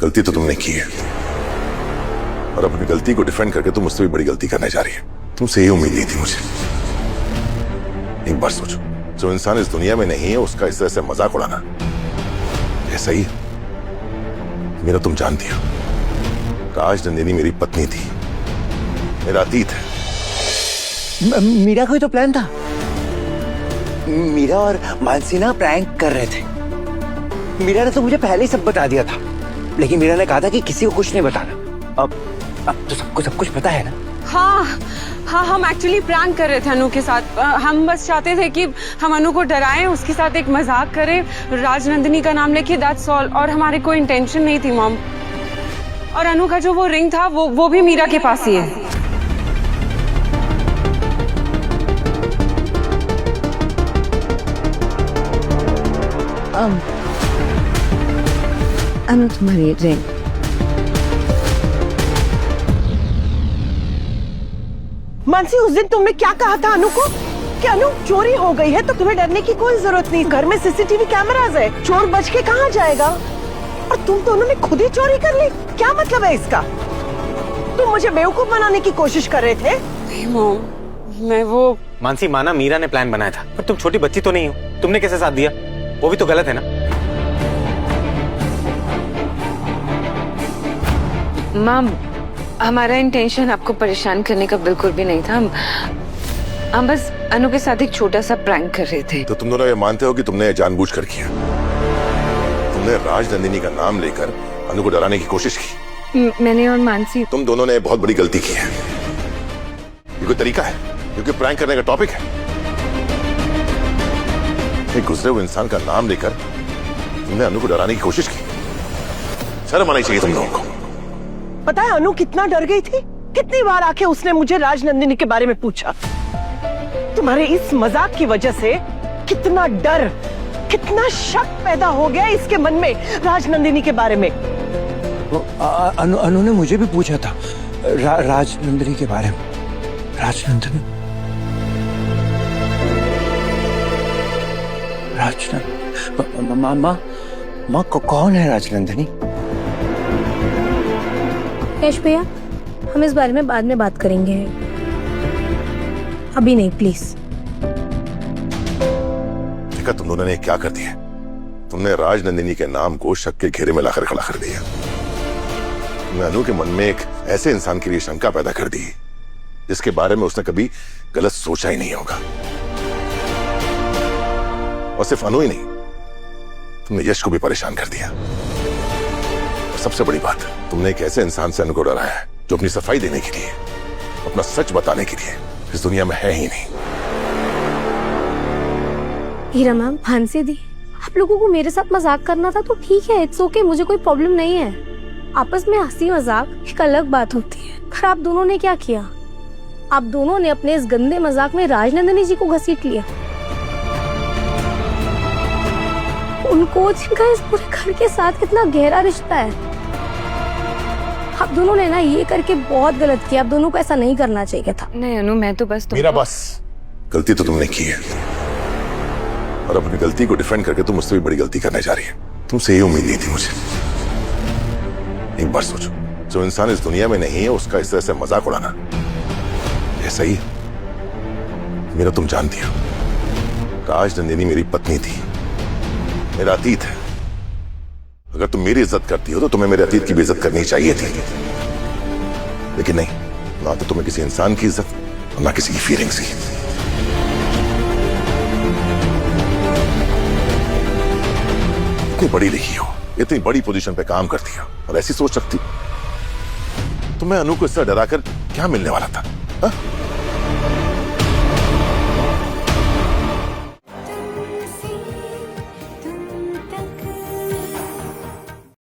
गलती तो तुमने की है और अपनी गलती को डिफेंड करके तुम मुझसे भी बड़ी गलती करने जा रही है। तुमसे यही उम्मीद नहीं थी मुझे। एक बार सोचो, जो इंसान इस दुनिया में नहीं है उसका इस तरह से मजाक उड़ाना ऐसा ही है। मेरा तुम जानती हो, राज नंदिनी मेरी पत्नी थी, मेरा अतीत है। मीरा कोई तो प्लान था। मीरा और मानसी ना प्रैंक कर रहे थे। मीरा ने तो मुझे पहले ही सब बता दिया था, लेकिन मीरा ने कहा था कि किसी को कुछ नहीं बताना। अब तो सबको सब कुछ पता है ना। हाँ, हम एक्चुअली प्रैंक कर रहे थे अनु के साथ। हम बस चाहते थे कि हम अनु को डराएं, उसके साथ एक मजाक करें, राजनंदिनी का नाम लेके, दैट्स ऑल। और हमारी कोई इंटेंशन नहीं थी मॉम। और अनु का जो वो रिंग था वो भी मीरा के पास ही है। अनु तुम्हारी रिंग। मानसी, उस दिन तुमने क्या कहा था अनु को कि अनु चोरी हो गई है तो तुम्हें डरने की कोई जरूरत नहीं, घर में सीसीटीवी कैमरास है, चोर बच के कहाँ जाएगा। और तुम दोनों ने खुद ही चोरी कर ली। क्या मतलब है इसका? तुम मुझे बेवकूफ बनाने की कोशिश कर रहे थे। नहीं मॉम, मैं वो मानसी, माना मीरा ने प्लान बनाया था, पर तुम छोटी बच्ची तो नहीं हो, तुमने कैसे साथ दिया? वो भी तो गलत है ना। माम, हमारा इंटेंशन आपको परेशान करने का बिल्कुल भी नहीं था। हम बस अनु के साथ एक छोटा सा प्रैंक कर रहे थे। तो तुम दोनों ये मानते हो कि तुमने ये जानबूझकर किया? तुमने राजनंदिनी का नाम लेकर अनु को डराने की कोशिश की। मैंने और मानसी, तुम दोनों ने बहुत बड़ी गलती की है। ये कोई तरीका है? क्योंकि प्रैंक करने का टॉपिक है। एक गुजरे हुए इंसान का नाम लेकर तुमने अनु को डराने की कोशिश की। शर्म आनी चाहिए तुम लोगों को। पता है अनु कितना डर गई थी? कितनी बार आके उसने मुझे राजनंदिनी के बारे में पूछा। तुम्हारे इस मजाक की वजह से कितना डर, कितना शक पैदा हो गया इसके मन में राजनंदिनी के बारे में। अनु ने मुझे भी पूछा था राजनंदिनी के बारे में। राजनंदिनी माँ कौन है राजनंदिनी? यश भैया, हम इस बारे में बाद में बात करेंगे, अभी नहीं प्लीज। देखा तुम दोनों ने क्या कर दिया? तुमने राजनंदिनी के नाम को शक के घेरे में लाकर खड़ा कर दिया। तुमने अनु के मन में एक ऐसे इंसान के लिए शंका पैदा कर दी जिसके बारे में उसने कभी गलत सोचा ही नहीं होगा। और सिर्फ अनु ही नहीं, तुमने यश को भी परेशान कर दिया। और सबसे बड़ी बात, तुमने एक ऐसे इंसान से अनु को डराया है जो अपनी सफाई देने के लिए, अपना सच बताने के लिए इस दुनिया में है ही नहीं। हीरा मैम, फांसी दी। आप लोगों को मेरे साथ मजाक करना था तो ठीक है, इट्स ओके, मुझे कोई प्रॉब्लम नहीं है। आपस में हंसी मजाक एक अलग बात होती है। पर आप दोनों ने क्या किया? आप दोनों ने अपने इस गंदे मजाक में राजनंदिनी जी को घसीट लिया, उनको जिनका इस पूरे घर के साथ कितना गहरा रिश्ता है। आप दोनों ने ना ये करके बहुत गलत किया। आप दोनों को ऐसा नहीं करना चाहिए था। नहीं अनु, मैं तो बस मेरा बस, गलती तो तुमने की है और अपनी गलती को डिफेंड करके तुम मुझसे भी बड़ी गलती करने जा रही है। तुमसे यही उम्मीद नहीं थी मुझे। एक बार सोचो, जो इंसान इस दुनिया में नहीं है उसका इस तरह से मजाक उड़ाना ऐसा ही है। मेरा तुम जानती हो, राजनंदिनी मेरी पत्नी थी, मेरा अतीत है। अगर तुम मेरी इज्जत करती हो तो तुम्हें मेरे अतीत की भी इज्जत करनी चाहिए थी, लेकिन नहीं। ना तो तुम्हें किसी इंसान की इज्जत और ना किसी की फीलिंग्स की। इतनी बड़ी लिखी हो, इतनी बड़ी पोजीशन पे काम करती हो और ऐसी सोच रखती हो। तुम्हें अनु को इससे डराकर क्या मिलने वाला था? हा?